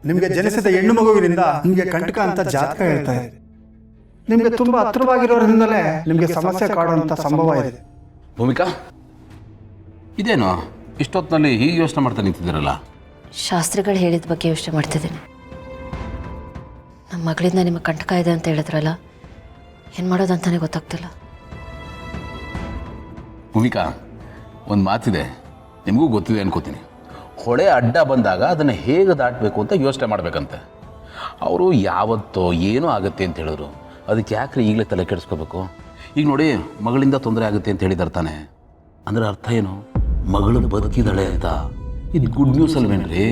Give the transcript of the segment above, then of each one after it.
ನಿಮಗೆ ಜನಿಸಿದ ಹೆಣ್ಣು ಮಗುವಿನಿಂದ ನಿಮಗೆ ಕಂಟಕ ಅಂತ ಜಾತಕ ಹೇಳ್ತಾ ಇದೆ. ನಿಮಗೆ ತುಂಬಾ ಹತ್ತಿರವಾಗಿರೋದ್ರಿಂದಲೇ ನಿಮಗೆ ಸಮಸ್ಯೆ ಕಾಡುವಂಥ ಸಂಭವ ಇದೆ. ಭೂಮಿಕಾ, ಇದೇನು ಇಷ್ಟೊತ್ತಿನಲ್ಲಿ ಹೀಗೆ ಯೋಚನೆ ಮಾಡ್ತಾ ನಿಂತಿದ್ದೀರಲ್ಲ? ಶಾಸ್ತ್ರಿಗಳು ಹೇಳಿದ ಬಗ್ಗೆ ಯೋಚನೆ ಮಾಡ್ತಿದ್ದೀನಿ. ನಮ್ಮ ಮಗಳಿಂದ ನಿಮಗೆ ಕಂಟಕ ಇದೆ ಅಂತ ಹೇಳಿದ್ರಲ್ಲ, ಏನು ಮಾಡೋದಂತಾನೆ ಗೊತ್ತಾಗ್ತಿಲ್ಲ. ಭೂಮಿಕಾ, ಒಂದು ಮಾತಿದೆ, ನಿಮಗೂ ಗೊತ್ತಿದೆ ಅನ್ಕೋತೀನಿ. ಹೊಳೆ ಅಡ್ಡ ಬಂದಾಗ ಅದನ್ನು ಹೇಗೆ ದಾಟಬೇಕು ಅಂತ ಯೋಚನೆ ಮಾಡಬೇಕಂತೆ. ಅವರು ಯಾವತ್ತೋ ಏನೋ ಆಗುತ್ತೆ ಅಂತ ಹೇಳಿದ್ರು, ಅದಕ್ಕೆ ಯಾಕ್ರಿ ಈಗಲೇ ತಲೆ ಕೆಡಿಸ್ಕೋಬೇಕು? ಈಗ ನೋಡಿ, ಮಗಳಿಂದ ತೊಂದರೆ ಆಗುತ್ತೆ ಅಂತ ಹೇಳಿದಾರೆ ತಾನೆ, ಅಂದರೆ ಅರ್ಥ ಏನು? ಮಗಳು ಬದುಕಿದಾಳೆ ಅಂತ. ಇದು ಗುಡ್ ನ್ಯೂಸ್ ಅಲ್ವೇನ್ರಿ?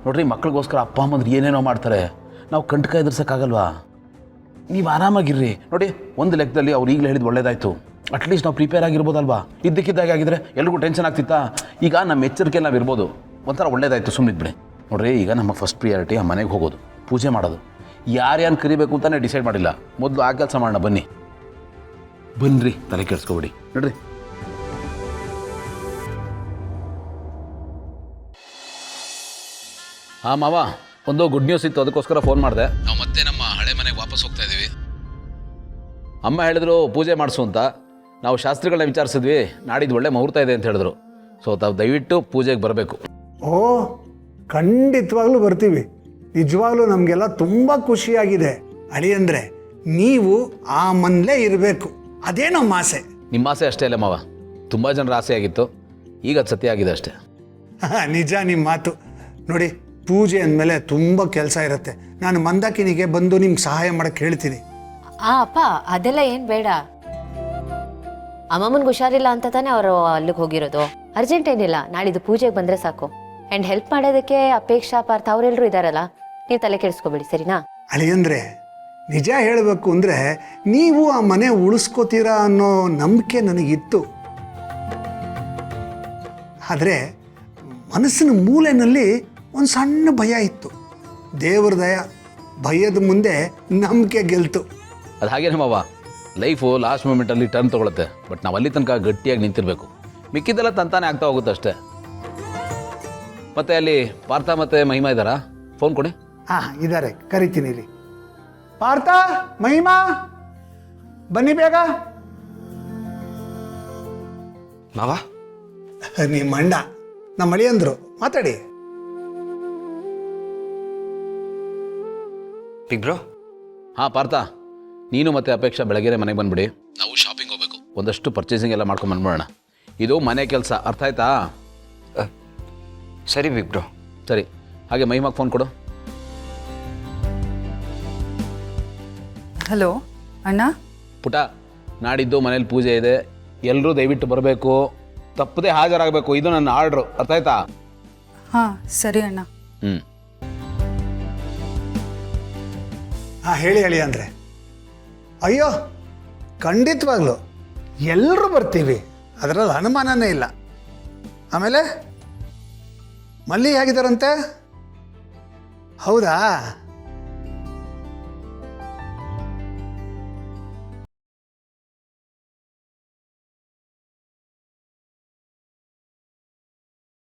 ನೋಡ್ರಿ, ಮಕ್ಕಳಿಗೋಸ್ಕರ ಅಪ್ಪ ಅಮ್ಮಂದ್ರೆ ಏನೇನೋ ಮಾಡ್ತಾರೆ, ನಾವು ಕಂಟಕ ಎದುರ್ಸೋಕ್ಕಾಗಲ್ವಾ? ನೀವು ಆರಾಮಾಗಿರ್ರಿ. ನೋಡಿ, ಒಂದು ಲೆಕ್ಕದಲ್ಲಿ ಅವ್ರು ಈಗಲೇ ಹೇಳಿದ್ದು ಒಳ್ಳೇದಾಯಿತು. ಅಟ್ಲೀಸ್ಟ್ ನಾವು ಪ್ರಿಪೇರ್ ಆಗಿರ್ಬೋದಲ್ವಾ? ಇದ್ದಕ್ಕಿದ್ದಾಗೆ ಆಗಿದ್ರೆ ಎಲ್ರಿಗೂ ಟೆನ್ಷನ್ ಆಗ್ತಿತ್ತಾ? ಈಗ ನಮ್ಮ ಎಚ್ಚರಿಕೆ ನಾವು ಇರ್ಬೋದು. ಒಂಥರ ಒಳ್ಳೇದಾಯಿತು, ಸುಮ್ಮನಿದ್ಬಿಡಿ. ನೋಡ್ರಿ, ಈಗ ನಮ್ಮ ಫಸ್ಟ್ ಪ್ರಿಯಾರಿಟಿ ಆ ಮನೆಗೆ ಹೋಗೋದು, ಪೂಜೆ ಮಾಡೋದು. ಯಾರ್ಯಾರು ಕರಿಬೇಕು ಅಂತಲೇ ಡಿಸೈಡ್ ಮಾಡಿಲ್ಲ. ಮೊದಲು ಆ ಕೆಲಸ ಮಾಡೋಣ. ಬನ್ನಿರಿ, ತಲೆ ಕೆಡಿಸ್ಕೊಬಿಡಿ. ನೋಡ್ರಿ, ಹಾಂ ಮಾವ, ಒಂದು ಗುಡ್ ನ್ಯೂಸ್ ಇತ್ತು, ಅದಕ್ಕೋಸ್ಕರ ಫೋನ್ ಮಾಡಿದೆ. ನಾವು ಮತ್ತೆ ನಮ್ಮ ಹಳೆ ಮನೆಗೆ ವಾಪಸ್ ಹೋಗ್ತಾ ಇದ್ದೀವಿ. ಅಮ್ಮ ಹೇಳಿದ್ರು ಪೂಜೆ ಮಾಡಿಸು ಅಂತ. ನಾವು ಶಾಸ್ತ್ರಿಗಳನ್ನ ವಿಚಾರಿಸಿದ್ವಿ, ನಾಡಿದ್ದು ಒಳ್ಳೆ ಮುಹೂರ್ತ ಇದೆ ಅಂತ ಹೇಳಿದ್ರು. ಸೊ ತಾವು ದಯವಿಟ್ಟು ಪೂಜೆಗೆ ಬರಬೇಕು. ಓ, ಖಂಡಿತವಾಗ್ಲೂ ಬರ್ತೀವಿ. ನಿಜವಾಗ್ಲೂ ನಮಗೆಲ್ಲ ತುಂಬ ಖುಷಿಯಾಗಿದೆ. ಅಳಿಯಂದ್ರೆ ನೀವು ಆ ಮನೇಲೇ ಇರಬೇಕು, ಅದೇ ನಮ್ಮ ಆಸೆ. ನಿಮ್ಮ ಆಸೆ ಅಷ್ಟೇ ಅಲ್ಲ ಮಾವ, ತುಂಬ ಜನರ ಆಸೆ ಆಗಿತ್ತು. ಈಗ ಅದು ಸತ್ಯ ಆಗಿದೆ ಅಷ್ಟೇ. ನಿಜ ನಿಮ್ಮ ಮಾತು. ನೋಡಿ, ಪೂಜೆ ಅಂದಮೇಲೆ ತುಂಬ ಕೆಲಸ ಇರುತ್ತೆ. ನಾನು ಮಂದಾಕಿನಿಗೆ ಬಂದು ನಿಮ್ಗೆ ಸಹಾಯ ಮಾಡೋಕ್ಕೆ ಹೇಳ್ತೀನಿ. ಅಪ್ಪ, ಅದೆಲ್ಲ ಏನು ಬೇಡ. ಅಮ್ಮಮ್ಮನಿಗೆ ಹುಷಾರಿಲ್ಲ ಅಂತ ತಾನೇ ಅವರು ಅಲ್ಲಿಗೆ ಹೋಗಿರೋದು. ಅರ್ಜೆಂಟ್ ಏನಿಲ್ಲ, ನಾಳಿದ್ದು ಪೂಜೆಗೆ ಬಂದರೆ ಸಾಕು. ಆ್ಯಂಡ್ ಹೆಲ್ಪ್ ಮಾಡೋದಕ್ಕೆ ಅಪೇಕ್ಷಾ, ಪಾರ್ಥ ಅವರೆಲ್ಲರೂ ಇದ್ದಾರಲ್ಲ, ನೀವು ತಲೆ ಕೆಡಿಸ್ಕೊಬೇಡಿ, ಸರಿನಾ? ಅಳಿಯಂದ್ರೆ ನಿಜ ಹೇಳಬೇಕು ಅಂದರೆ ನೀವು ಆ ಮನೆ ಉಳಿಸ್ಕೋತೀರಾ ಅನ್ನೋ ನಂಬಿಕೆ ನನಗಿತ್ತು. ಆದರೆ ಮನಸ್ಸಿನ ಮೂಲೆಯಲ್ಲಿ ಒಂದು ಸಣ್ಣ ಭಯ ಇತ್ತು. ದೇವ್ರ ದಯ, ಭಯದ ಮುಂದೆ ನಂಬಿಕೆ ಗೆಲ್ತು. ಅದು ಹಾಗೇನೆ ಮಾವ, ಲೈಫು ಲಾಸ್ಟ್ ಮೂಮೆಂಟಲ್ಲಿ ಟರ್ನ್ ತೊಗೊಳುತ್ತೆ. ಬಟ್ ನಾವು ಅಲ್ಲಿ ತನಕ ಗಟ್ಟಿಯಾಗಿ ನಿಂತಿರಬೇಕು. ಮಿಕ್ಕಿದ್ದೆಲ್ಲ ತಂತಾನೆ ಆಗ್ತಾ ಹೋಗುತ್ತೆ ಅಷ್ಟೇ. ಮತ್ತೆ ಅಲ್ಲಿ ಪಾರ್ಥ ಮತ್ತು ಮಹಿಮಾ ಇದ್ದಾರಾ? ಫೋನ್ ಕೊಡಿ. ಹಾಂ, ಇದ್ದಾರೆ, ಕರಿತೀನಿ ರೀ. ಪಾರ್ಥ, ಮಹಿಮಾ, ಬನ್ನಿ ಬೇಗ. ಮಾವ, ನಿಮ್ಮ ಅಣ್ಣ, ನಮ್ಮ ಅಳಿಯಂದ್ರು, ಮಾತಾಡಿ. Big bro. ಹಾಂ ಪಾರ್ಥ, ನೀನು ಮತ್ತು ಅಪೇಕ್ಷಾ ಬೆಳಗ್ಗೆ ಮನೆಗೆ ಬಂದುಬಿಡಿ. ನಾವು ಶಾಪಿಂಗ್ ಹೋಗಬೇಕು, ಒಂದಷ್ಟು ಪರ್ಚೇಸಿಂಗ್ ಎಲ್ಲ ಮಾಡ್ಕೊಂಡು ಬಂದ್ಬಿಡೋಣ. ಇದು ಮನೆ ಕೆಲಸ, ಅರ್ಥ ಆಯ್ತಾ? ಸರಿ ಬಿಗ್ ಬ್ರೋ. ಸರಿ, ಹಾಗೆ ಮಹಿಮಾಗೆ ಫೋನ್ ಕೊಡು. ಹಲೋ ಅಣ್ಣ. ಪುಟ, ನಾಡಿದ್ದು ಮನೇಲಿ ಪೂಜೆ ಇದೆ, ಎಲ್ಲರೂ ದಯವಿಟ್ಟು ಬರಬೇಕು, ತಪ್ಪದೇ ಹಾಜರಾಗಬೇಕು. ಇದು ನನ್ನ ಆರ್ಡ್ರು, ಅರ್ಥ ಆಯ್ತಾ? ಹಾಂ, ಸರಿ ಅಣ್ಣ. ಹಾಂ, ಹೇಳಿ ಅಳಿಯಂದ್ರೆ. ಅಯ್ಯೋ, ಖಂಡಿತವಾಗ್ಲು ಎಲ್ಲರೂ ಬರ್ತೀವಿ, ಅದರಲ್ಲಿ ಅನುಮಾನನೇ ಇಲ್ಲ. ಆಮೇಲೆ ಮಲ್ಲಿ ಹೇಗಿದ್ದಾರಂತೆ? ಹೌದಾ?